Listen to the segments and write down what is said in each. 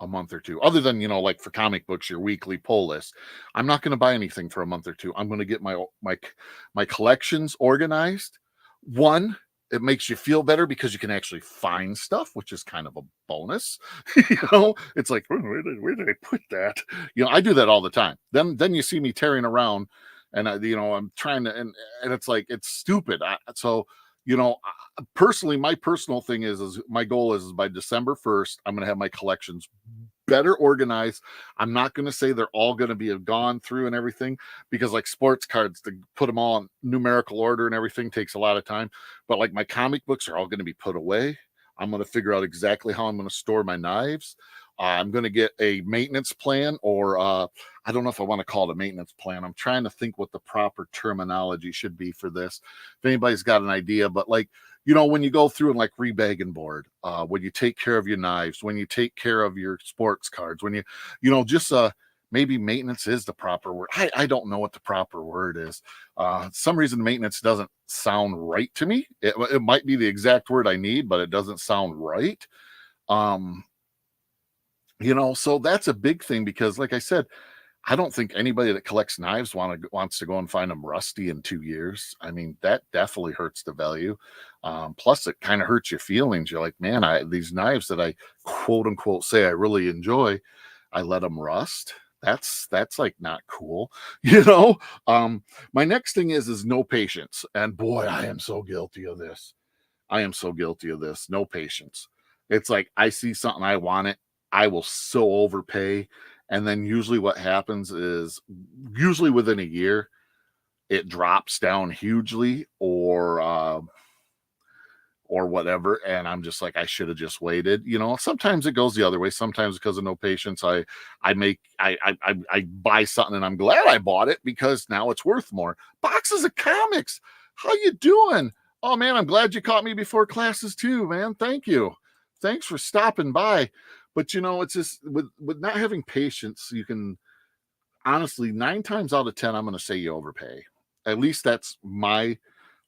a month or two, other than, like for comic books, your weekly pull list. I'm not going to buy anything for a month or two. I'm going to get my collections organized. One, it makes you feel better because you can actually find stuff, which is kind of a bonus. It's like, where did I put that? I do that all the time. Then you see me tearing around, and I'm trying to, and it's like, it's stupid. Personally, my personal thing is my goal is by December 1st, I'm going to have my collections better organized. I'm not going to say they're all going to be gone through and everything, because like sports cards, to put them all in numerical order and everything takes a lot of time. But like my comic books are all going to be put away. I'm going to figure out exactly how I'm going to store my knives. I'm going to get a maintenance plan, or I don't know if I want to call it a maintenance plan. I'm trying to think what the proper terminology should be for this. If anybody's got an idea, but like, when you go through and like rebag and board, when you take care of your knives, when you take care of your sports cards, when just maybe maintenance is the proper word. I don't know what the proper word is. Some reason maintenance doesn't sound right to me. It might be the exact word I need, but it doesn't sound right. So that's a big thing, because like I said, I don't think anybody that collects knives wants to go and find them rusty in 2 years. I mean, that definitely hurts the value. Plus, it kind of hurts your feelings. You're like, man, these knives that I quote unquote say I really enjoy, I let them rust. That's like not cool, My next thing is no patience, and boy, I am so guilty of this. I am so guilty of this. No patience. It's like I see something, I want it, I will so overpay. And then usually what happens is, usually within a year, it drops down hugely, or whatever. And I'm just like, I should have just waited. Sometimes it goes the other way. Sometimes because of no patience, I buy something and I'm glad I bought it because now it's worth more. Boxes of comics. How you doing? Oh man, I'm glad you caught me before classes too, man. Thank you. Thanks for stopping by. But it's just with not having patience, you can honestly 9 times out of 10, I'm going to say you overpay. At least that's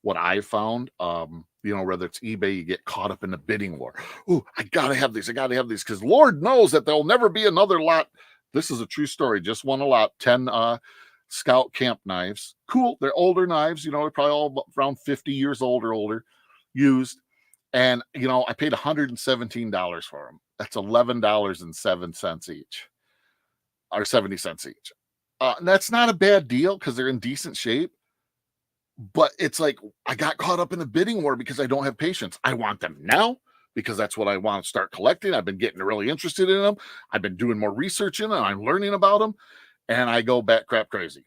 what I found. Whether it's eBay, you get caught up in the bidding war. Oh, I gotta have these. I gotta have these because Lord knows that there'll never be another lot. This is a true story. Just won a lot. 10 Scout camp knives. Cool. They're older knives. They're probably all around 50 years old or older, used. And I paid $117 for them. That's $11.07 each, or 70 cents each. And that's not a bad deal because they're in decent shape. But it's like I got caught up in the bidding war because I don't have patience. I want them now because that's what I want to start collecting. I've been getting really interested in them. I've been doing more research in them. I'm learning about them, and I go back crap crazy.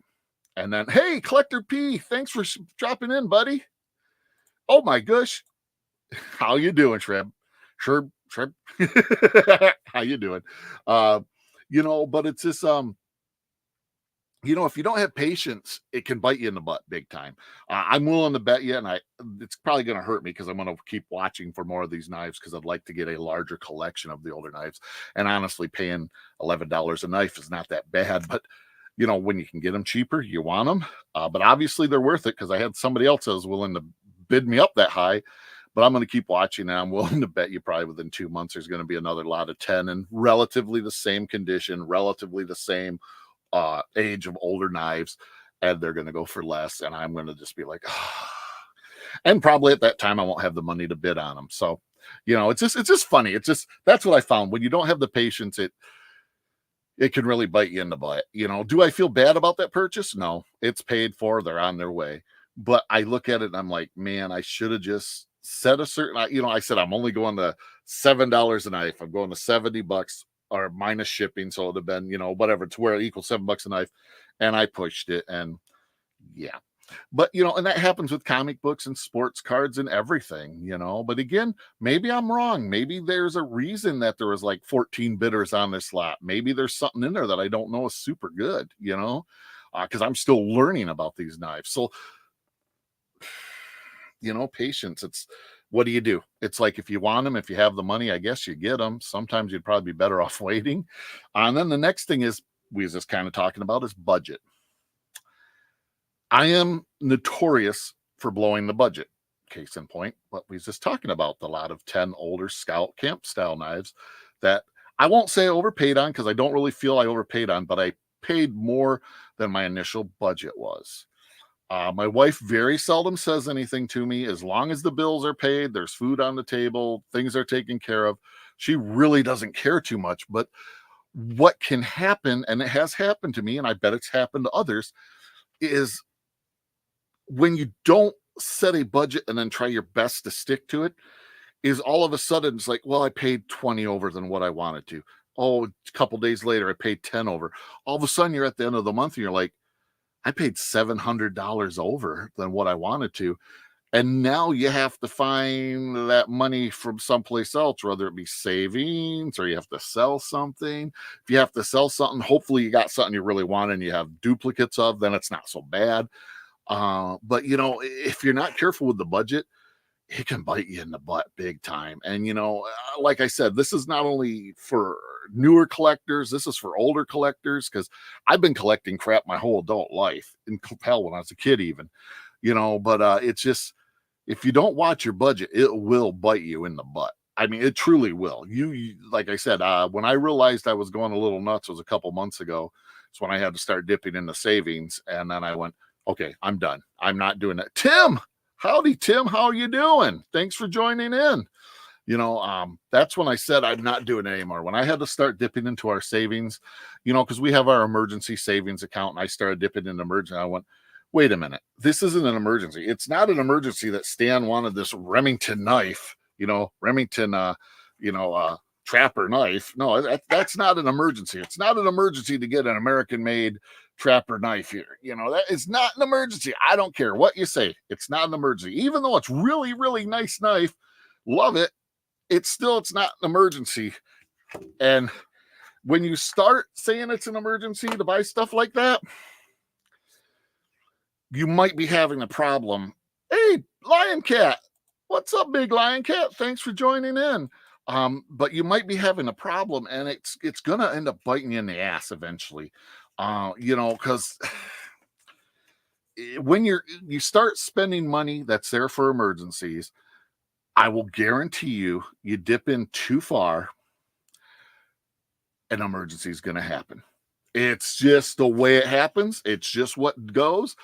And then, hey, Collector P, thanks for dropping in, buddy. Oh my gosh, how you doing, Shreb? Shreb. How you doing? But it's this if you don't have patience, it can bite you in the butt big time. I'm willing to bet you, and it's probably going to hurt me because I'm going to keep watching for more of these knives because I'd like to get a larger collection of the older knives. And honestly, paying $11 a knife is not that bad. But when you can get them cheaper, you want them. But obviously, they're worth it because I had somebody else that was willing to bid me up that high. But I'm going to keep watching, and I'm willing to bet you probably within 2 months there's going to be another lot of 10 in relatively the same condition, relatively the same age of older knives, and they're going to go for less, and I'm going to just be like, and probably at that time I won't have the money to bid on them. So it's just funny. It's just, that's what I found. When you don't have the patience, it can really bite you in the butt. Do I feel bad about that purchase? No, it's paid for, they're on their way. But I look at it and I'm like, man, I should have just set a certain, I said I'm only going to $7 a knife. I'm going to $70 or minus shipping, so it would have been whatever, to where it equals $7 a knife, and I pushed it. And yeah, but and that happens with comic books and sports cards and everything. But again, maybe I'm wrong. Maybe there's a reason that there was like 14 bidders on this lot. Maybe there's something in there that I don't know is super good, because I'm still learning about these knives. So patience. It's, what do you do? It's like, if you want them, if you have the money, I guess you get them. Sometimes you'd probably be better off waiting. And then the next thing is, we was just kind of talking about, is budget. I am notorious for blowing the budget. Case in point, what we was just talking about, the lot of 10 older Scout camp style knives that I won't say I overpaid on because I don't really feel I overpaid on, but I paid more than my initial budget was. My wife very seldom says anything to me. As long as the bills are paid, there's food on the table, things are taken care of. She really doesn't care too much. But what can happen, and it has happened to me, and I bet it's happened to others, is when you don't set a budget and then try your best to stick to it, is all of a sudden it's like, well, I paid 20 over than what I wanted to. Oh, a couple days later, I paid 10 over. All of a sudden, you're at the end of the month and you're like, I paid $700 over than what I wanted to. And now you have to find that money from someplace else, whether it be savings or you have to sell something. If you have to sell something, hopefully you got something you really want and you have duplicates of, then it's not so bad. But if you're not careful with the budget, it can bite you in the butt big time. And like I said, this is not only for newer collectors, this is for older collectors, because I've been collecting crap my whole adult life, and hell, when I was a kid even, but it's just, if you don't watch your budget, it will bite you in the butt. I mean, it truly will. Like I said, when I realized I was going a little nuts was a couple months ago. It's when I had to start dipping into savings, and then I went, okay, I'm done. I'm not doing that. Tim, howdy, Tim. How are you doing? Thanks for joining in. That's when I said I'm not doing it anymore. When I had to start dipping into our savings, because we have our emergency savings account, and I started dipping into emergency. I went, wait a minute, this isn't an emergency. It's not an emergency that Stan wanted this Remington knife, Remington, trapper knife. No, that's not an emergency. It's not an emergency to get an American-made trapper knife here. That is not an emergency. I don't care what you say. It's not an emergency. Even though it's really, really nice knife, love it. It's not an emergency. And when you start saying it's an emergency to buy stuff like that, you might be having a problem. Hey, Lion Cat. What's up, big Lion Cat? Thanks for joining in. But you might be having a problem, and it's gonna end up biting you in the ass eventually. Because when you start spending money that's there for emergencies, I will guarantee you dip in too far, an emergency is going to happen. It's just the way it happens. It's just what goes.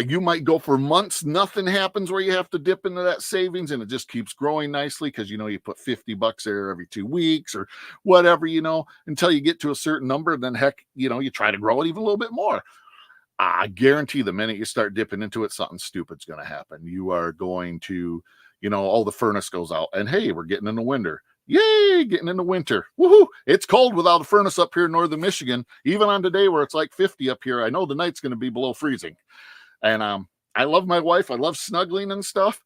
You might go for months, nothing happens where you have to dip into that savings, and it just keeps growing nicely because you put $50 there every 2 weeks or whatever, until you get to a certain number. And then heck, you try to grow it even a little bit more. I guarantee the minute you start dipping into it, something stupid's going to happen. You are going to, the furnace goes out, and hey, we're getting into winter. Yay, getting into winter. Woohoo! It's cold without a furnace up here in northern Michigan. Even on today where it's like 50 up here, I know the night's going to be below freezing. And I love my wife. I love snuggling and stuff,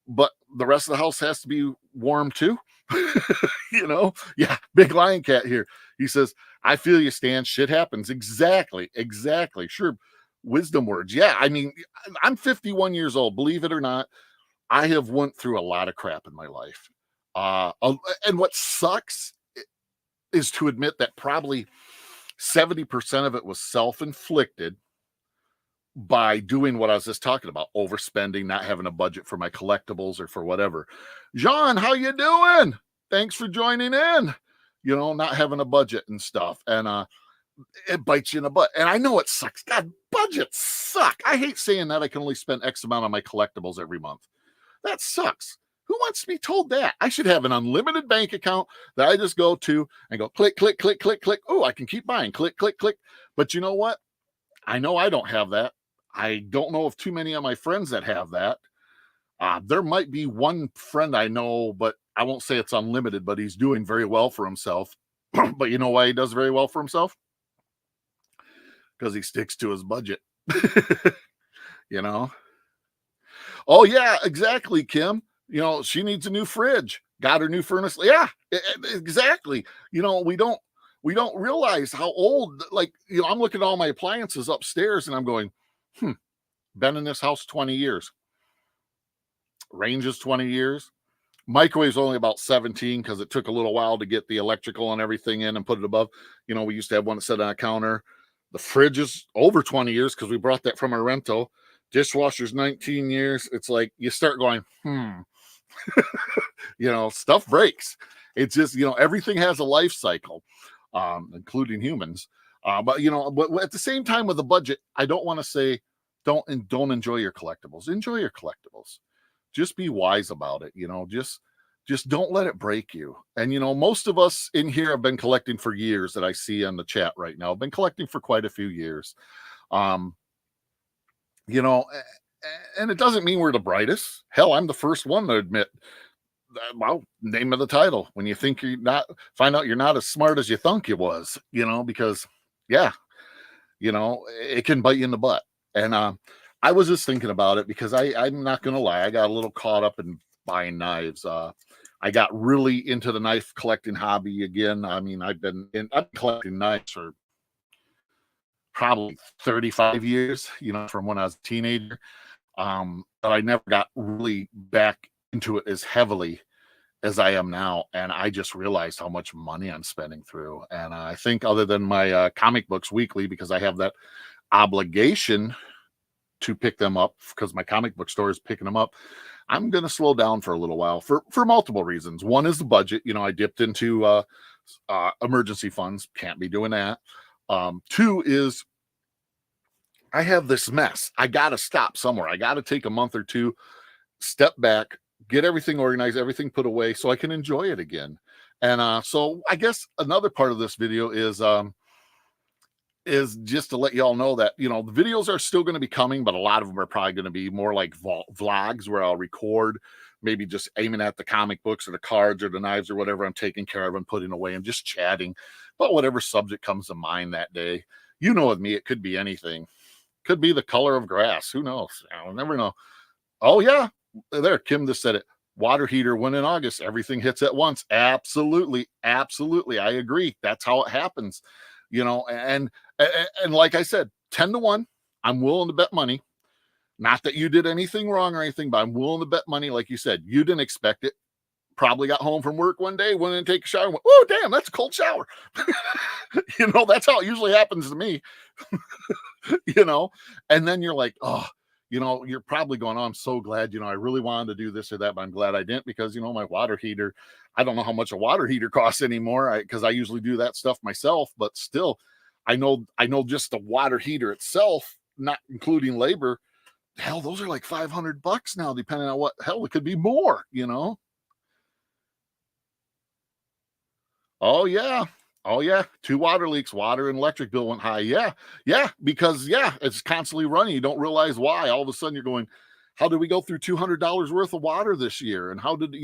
but the rest of the house has to be warm too. Yeah, big Lion Cat here. He says, I feel you, Stan. Shit happens. Exactly. Sure. Wisdom words. Yeah, I mean, I'm 51 years old. Believe it or not, I have went through a lot of crap in my life. And what sucks is to admit that probably 70% of it was self-inflicted by doing what I was just talking about, overspending, not having a budget for my collectibles or for whatever. John, how you doing? Thanks for joining in. Not having a budget and stuff. And it bites you in the butt. And I know it sucks. God, budgets suck. I hate saying that I can only spend X amount on my collectibles every month. That sucks. Who wants to be told that? I should have an unlimited bank account that I just go to and go click, click, click, click, click. Oh, I can keep buying. Click, click, click. But you know what? I know I don't have that. I don't know of too many of my friends that have that. There might be one friend I know, but I won't say it's unlimited, but he's doing very well for himself. But you know why he does very well for himself? Because he sticks to his budget. Oh, yeah, exactly, Kim. She needs a new fridge. Got her new furnace. Yeah, exactly. We don't realize how old, I'm looking at all my appliances upstairs and I'm going, been in this house 20 years. Range is 20 years. Microwave's only about 17 because it took a little while to get the electrical and everything in and put it above. We used to have one that sat on a counter. The fridge is over 20 years because we brought that from our rental. Dishwasher's 19 years. It's like you start going, stuff breaks. It's just, everything has a life cycle, including humans. But at the same time, with a budget, I don't want to say don't enjoy your collectibles. Enjoy your collectibles. Just be wise about it. Just don't let it break you. And most of us in here have been collecting for years. That I see on the chat right now, I've been collecting for quite a few years. Um, you know, and it doesn't mean we're the brightest. Hell, I'm the first one to admit. Well, name of the title. When you think you're not, find out you're not as smart as you thunk you was. Because yeah, it can bite you in the butt. And I was just thinking about it because I'm not gonna lie, I got a little caught up in buying knives. I got really into the knife collecting hobby again. I mean, I've been collecting knives for probably 35 years, from when I was a teenager. But I never got really back into it as heavily as I am now. And I just realized how much money I'm spending through. And I think, other than my comic books weekly, because I have that obligation to pick them up because my comic book store is picking them up, I'm going to slow down for a little while for multiple reasons. One is the budget. I dipped into emergency funds. Can't be doing that. Two is I have this mess. I got to stop somewhere. I got to take a month or two, step back, get everything organized, everything put away so I can enjoy it again. And so I guess another part of this video is just to let y'all know that, the videos are still going to be coming, but a lot of them are probably going to be more like vlogs where I'll record, maybe just aiming at the comic books or the cards or the knives or whatever I'm taking care of and putting away, and just chatting about whatever subject comes to mind that day. With me, it could be anything. Could be the color of grass. Who knows? I'll never know. Oh, yeah. There, Kim just said it. Water heater, when in August, everything hits at once. Absolutely. Absolutely. I agree. That's how it happens. And like I said, 10-1, I'm willing to bet money. Not that you did anything wrong or anything, but I'm willing to bet money. Like you said, you didn't expect it. Probably got home from work one day, went in and take a shower, went, oh, damn, that's a cold shower. That's how it usually happens to me. And then you're like, oh, you're probably going, oh, I'm so glad, I really wanted to do this or that, but I'm glad I didn't, because, my water heater, I don't know how much a water heater costs anymore, because I usually do that stuff myself, but still, I know just the water heater itself, not including labor, hell, those are like $500 now, depending on what, hell, it could be more, Oh yeah. Oh yeah. 2 water leaks, water and electric bill went high. Yeah. Yeah. Because it's constantly running. You don't realize why. All of a sudden you're going, how did we go through $200 worth of water this year? And how did,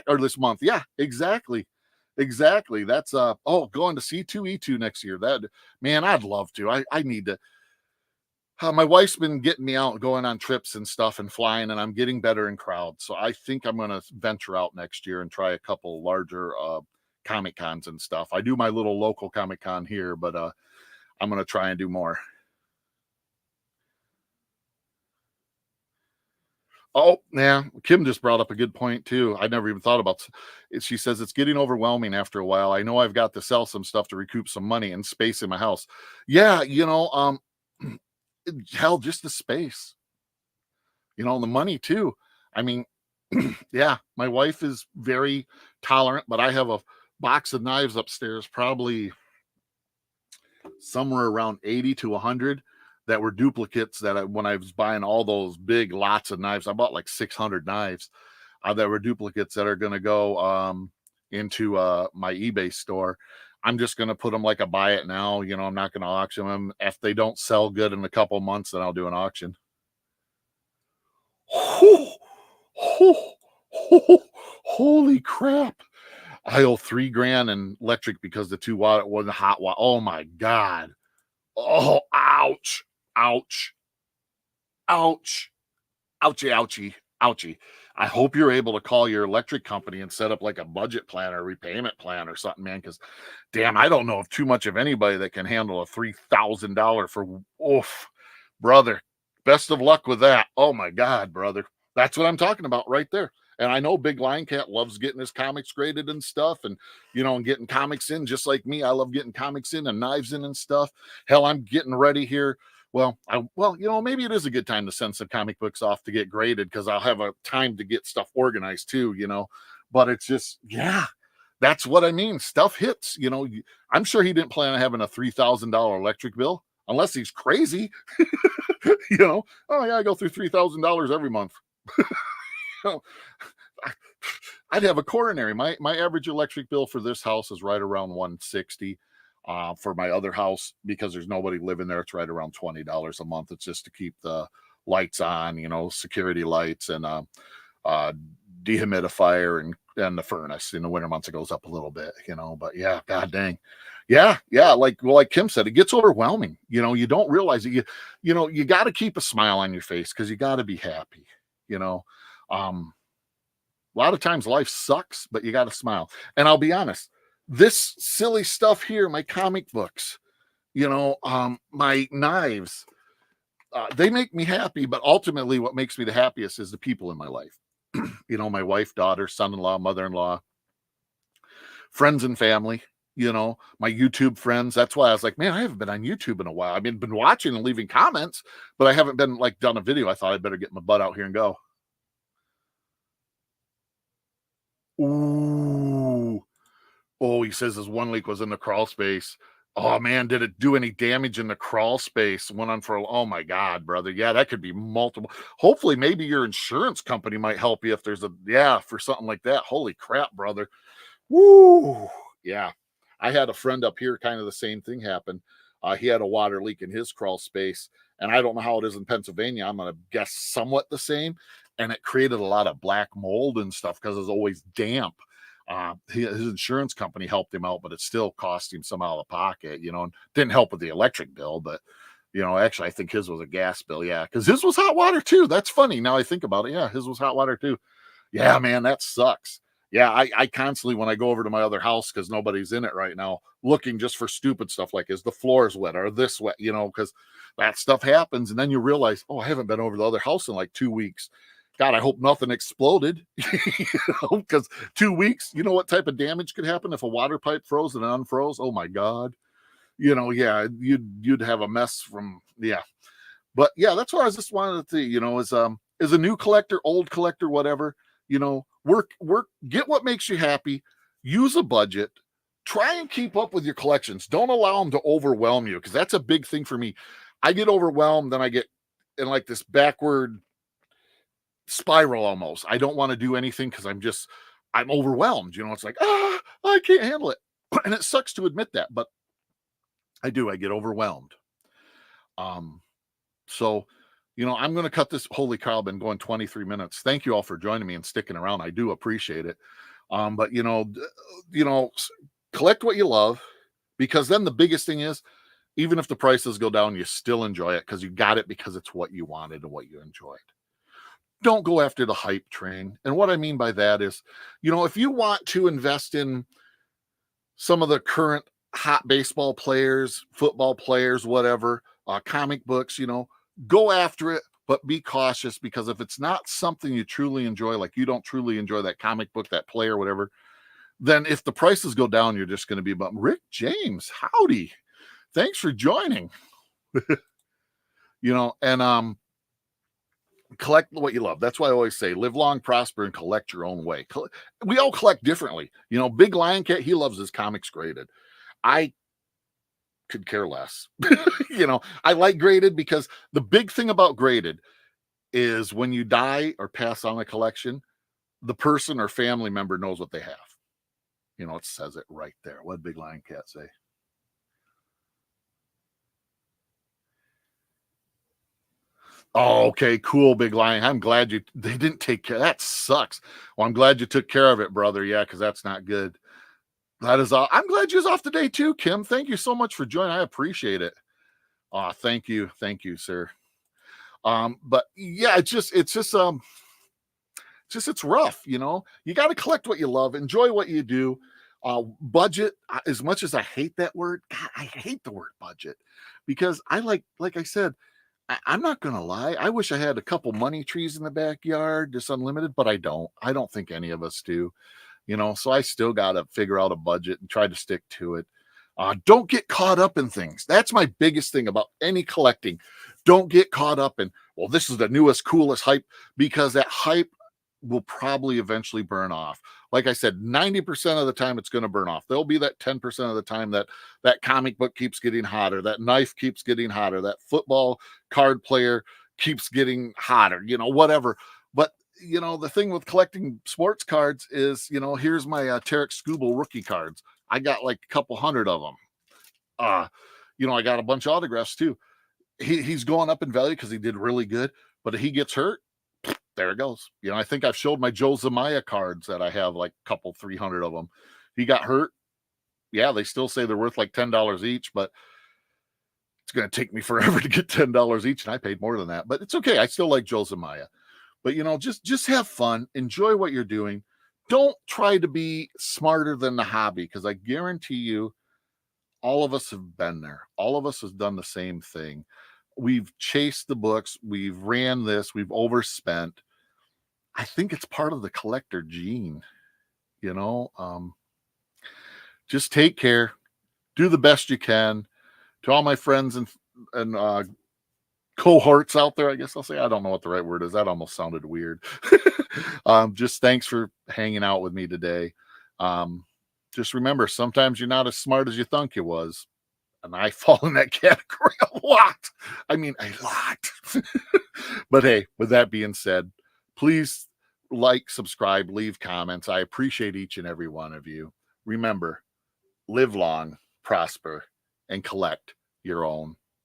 or this month. Yeah, exactly. Exactly. That's going to C2E2 next year. That, man, I'd love to. I need to. My wife's been getting me out, going on trips and stuff and flying, and I'm getting better in crowds. So I think I'm going to venture out next year and try a couple larger Comic Cons and stuff. I do my little local Comic Con here, but I'm going to try and do more. Oh, yeah. Kim just brought up a good point too. I never even thought about it. She says it's getting overwhelming after a while. I know I've got to sell some stuff to recoup some money and space in my house. Yeah, hell, just the space. The money too. I mean, yeah, my wife is very tolerant, but I have a box of knives upstairs, probably somewhere around 80 to 100 that were duplicates that when I was buying all those big lots of knives, I bought like 600 knives that were duplicates that are going to go into my eBay store. I'm just going to put them like a buy it now. I'm not going to auction them. If they don't sell good in a couple months, then I'll do an auction. Holy crap. I owe $3,000 in electric because the 2 watt wasn't hot water. Oh my God. Oh, ouch. Ouch. Ouch. Ouchie, ouchie, ouchie. I hope you're able to call your electric company and set up like a budget plan or repayment plan or something, man. Because damn, I don't know of too much of anybody that can handle a $3,000 for oof, brother. Best of luck with that. Oh my God, brother. That's what I'm talking about right there. And I know Big Lion Cat loves getting his comics graded and stuff, and and getting comics in just like me. I love getting comics in and knives in and stuff. Hell, I'm getting ready here. Well, maybe it is a good time to send some comic books off to get graded because I'll have a time to get stuff organized too. But it's just, yeah. That's what I mean. Stuff hits, I'm sure he didn't plan on having a $3,000 electric bill unless he's crazy, Oh yeah, I go through $3,000 every month. You know, I'd have a coronary. My average electric bill for this house is right around 160. For my other house, because there's nobody living there, it's right around $20 a month. It's just to keep the lights on, security lights and uh, dehumidifier and the furnace. In the winter months, it goes up a little bit, But yeah, god dang, yeah. Like Kim said, it gets overwhelming. You don't realize it. You got to keep a smile on your face because you got to be happy. A lot of times life sucks, but you got to smile. And I'll be honest, this silly stuff here, my comic books, my knives, they make me happy. But ultimately, what makes me the happiest is the people in my life. My wife, daughter, son-in-law, mother-in-law, friends and family. My YouTube friends. That's why I was like, man, I haven't been on YouTube in a while. I've been watching and leaving comments, but I haven't been done a video. I thought I'd better get my butt out here and go. Ooh. Oh, he says his one leak was in the crawl space. Oh man, did it do any damage in the crawl space? Went on for oh my god, brother. Yeah, that could be multiple. Hopefully, maybe your insurance company might help you if there's for something like that. Holy crap, brother. Woo. Yeah. I had a friend up here, kind of the same thing happened. He had a water leak in his crawl space, and I don't know how it is in Pennsylvania. I'm gonna guess somewhat the same. And it created a lot of black mold and stuff because it's always damp. His insurance company helped him out, but it still cost him some out of pocket, and didn't help with the electric bill. But, actually, I think his was a gas bill. Yeah, because his was hot water too. That's funny. Now I think about it. Yeah, his was hot water too. Yeah, man, that sucks. Yeah, I constantly, when I go over to my other house, because nobody's in it right now, looking just for stupid stuff like, is the floors wet or this wet, because that stuff happens. And then you realize, oh, I haven't been over to the other house in like 2 weeks. God, I hope nothing exploded, because 2 weeks, you know what type of damage could happen if a water pipe froze and unfroze? Oh my God. Yeah, you'd have a mess from, yeah. But yeah, that's what I just wanted to, as a new collector, old collector, whatever, work, get what makes you happy, use a budget, try and keep up with your collections. Don't allow them to overwhelm you, because that's a big thing for me. I get overwhelmed, then I get in like this backward spiral almost. I don't want to do anything because I'm overwhelmed. It's like, I can't handle it. And it sucks to admit that, but I get overwhelmed. So, I'm going to cut this. Holy cow, I've been going 23 minutes. Thank you all for joining me and sticking around. I do appreciate it. But collect what you love, because then the biggest thing is, even if the prices go down, you still enjoy it because you got it because it's what you wanted and what you enjoyed. Don't go after the hype train. And what I mean by that is, if you want to invest in some of the current hot baseball players, football players, whatever, comic books, go after it, but be cautious, because if it's not something you truly enjoy, like you don't truly enjoy that comic book, that player, whatever, then if the prices go down, you're just going to be about Rick James. Howdy. Thanks for joining. And collect what you love. That's why I always say, live long, prosper, and collect your own way. We all collect differently. Big Lion Cat, he loves his comics graded. I could care less. I like graded because the big thing about graded is when you die or pass on a collection, the person or family member knows what they have. It says it right there. What did Big Lion Cat say? Oh, okay, cool, Big Lion. I'm glad they didn't take care. That sucks. Well, I'm glad you took care of it, brother. Yeah, because that's not good. That is all. I'm glad you're off today too, Kim. Thank you so much for joining. I appreciate it. Thank you, sir. But yeah, it's rough. You got to collect what you love, enjoy what you do. Budget. As much as I hate that word, God, I hate the word budget, because like I said, I'm not going to lie. I wish I had a couple money trees in the backyard, just unlimited, but I don't. I don't think any of us do, so I still got to figure out a budget and try to stick to it. Don't get caught up in things. That's my biggest thing about any collecting. Don't get caught up in, well, this is the newest, coolest hype, because that hype will probably eventually burn off. like I said, 90% of the time it's going to burn off. There'll be that 10% of the time that that comic book keeps getting hotter, that knife keeps getting hotter, that football card player keeps getting hotter, whatever. But the thing with collecting sports cards is, here's my Tarek Skubal rookie cards. I got like a couple hundred of them. I got a bunch of autographs too. He's going up in value because he did really good, but if he gets hurt, there it goes. I think I've showed my Joe Zamaya cards that I have like a couple 300 of them. He got hurt. Yeah, they still say they're worth like $10 each, but it's going to take me forever to get $10 each, and I paid more than that. But it's okay. I still like Joe Zamaya. But just have fun, enjoy what you're doing. Don't try to be smarter than the hobby, because I guarantee you, all of us have been there. All of us has done the same thing. We've chased the books. We've ran this. We've overspent. I think it's part of the collector gene. Just take care. Do the best you can. To all my friends and cohorts out there, I guess I'll say. I don't know what the right word is. That almost sounded weird. Just thanks for hanging out with me today. Just remember, sometimes you're not as smart as you thunk you was. And I fall in that category a lot. I mean, a lot. But hey, with that being said, please like, subscribe, leave comments. I appreciate each and every one of you. Remember, live long, prosper, and collect your own.